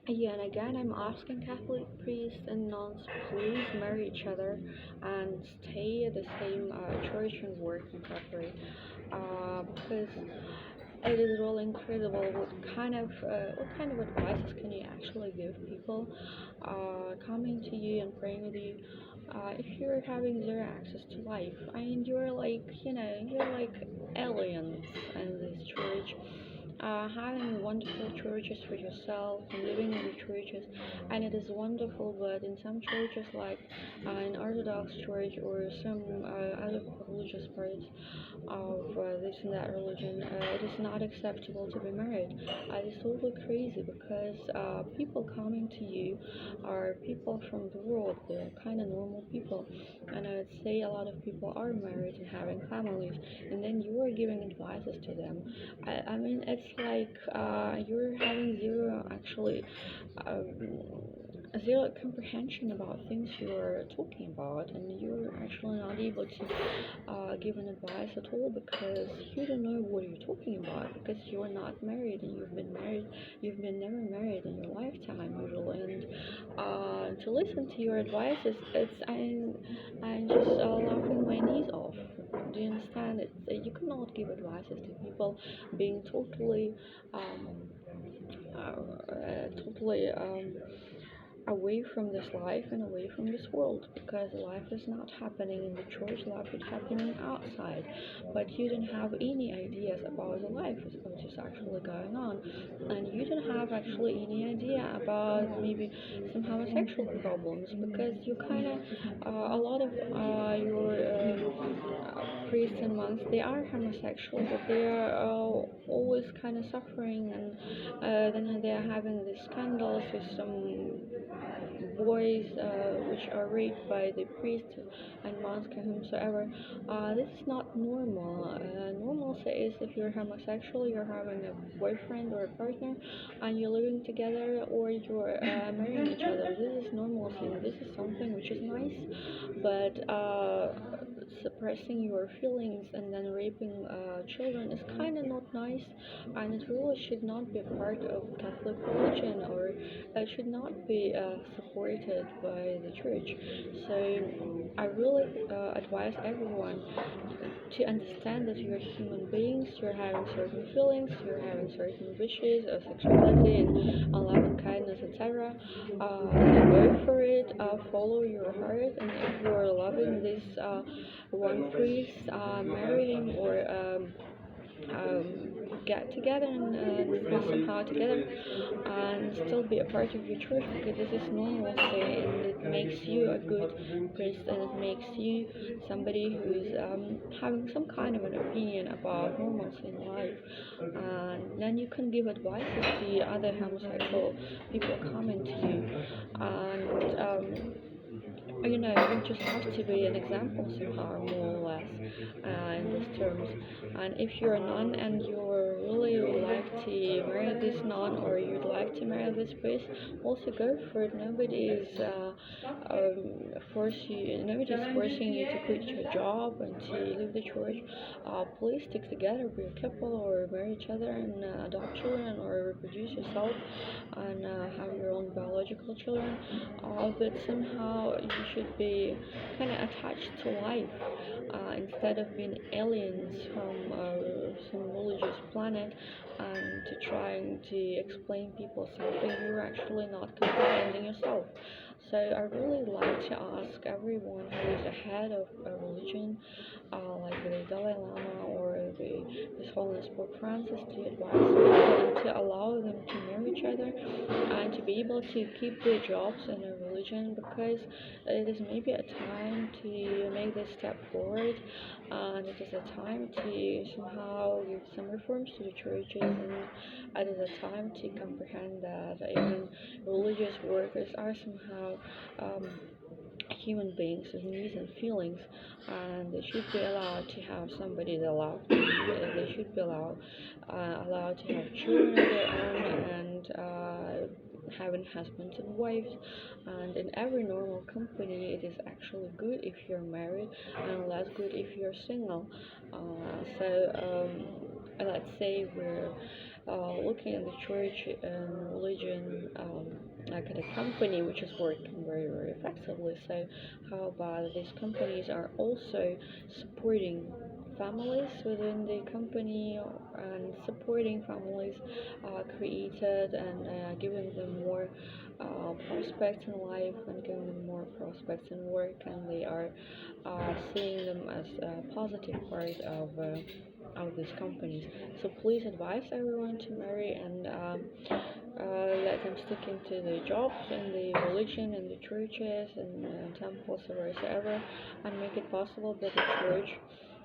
Yeah, and again, I'm asking Catholic priests and nuns, please marry each other and stay at the same church and work in properly. Because it is really incredible what kind of advices can you actually give people coming to you and praying with you if you're having zero access to life and you're like you're like aliens in this church, having wonderful churches for yourself and living in the churches, and it is wonderful. But in some churches, like an Orthodox church or some other religious parts of this and that religion, it is not acceptable to be married. It's totally crazy because people coming to you are people from the world. They're kind of normal people, and I would say a lot of people are married and having families, and then you are giving advices to them. I mean, it's like you're having zero actually. Zero comprehension about things you're talking about, and you're actually not able to give an advice at all because you don't know what you're talking about because you're not married and you've been never married in your lifetime usually, and to listen to your advice is I'm just laughing my knees off. Do you understand? You cannot give advices to people being um, totally away from this life and away from this world because life is not happening in the church, life is happening outside, but you don't have any ideas about the life which is actually going on, and you don't have actually any idea about maybe some homosexual problems because you kind of a lot of your priests and monks, they are homosexual, but they are always kind of suffering, and then they are having these scandals with some boys which are raped by the priest and monks and whomsoever. This is not normal. Normal is if you're homosexual, you're having a boyfriend or a partner, and you're living together or you're marrying each other. This is normalcy. This is something which is nice, but suppressing your feelings and then raping children is kind of not nice, and it really should not be a part of Catholic religion, or it should not be supported by the church. So I really advise everyone to understand that you're human beings, you're having certain feelings, you're having certain wishes of sexuality and love and kindness, etc. So go for it, follow your heart, and if you're loving this one priest, marry him or um, get together and be somehow together and still be a part of your church because this is normalcy and it makes you a good priest and it makes you somebody who's having some kind of an opinion about normalcy in life, and then you can give advices to the other homosexual people coming to you, and you just have to be an example somehow, more or less, in these terms. And if you're a nun and you really would like to marry this nun or you'd like to marry this priest, also go for it. Nobody is forcing you to quit your job and to leave the church. Please stick together, be a couple, or marry each other and adopt children or reproduce yourself and have your own biological children, but somehow you should be kind of attached to life instead of being aliens from some religious planet and to trying to explain people something you're actually not comprehending yourself. So I really like to ask everyone who is ahead of a religion, like the Dalai Lama or His Holiness Pope Francis, to advise people and to allow them to marry each other and to be able to keep their jobs in a religion because it is maybe a time to make this step forward, and it is a time to somehow give some reforms to the churches, and it is a time to comprehend that even religious workers are somehow human beings with needs and feelings, and they should be allowed to have somebody they love. They should be allowed to have children of their own and having husbands and wives. And in every normal company, it is actually good if you're married and less good if you're single. So let's say we're looking at the church and religion like at a company which is working very, very effectively. So how about these companies are also supporting families within the company and supporting families created and giving them more prospects in life and giving them more prospects in work, and they are seeing them as a positive part of these companies. So please advise everyone to marry and let them stick into the jobs and the religion and the churches and temples or wherever, and make it possible that the church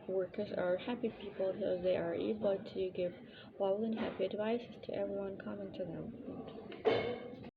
workers are happy people, so they are able to give love and happy advices to everyone coming to them.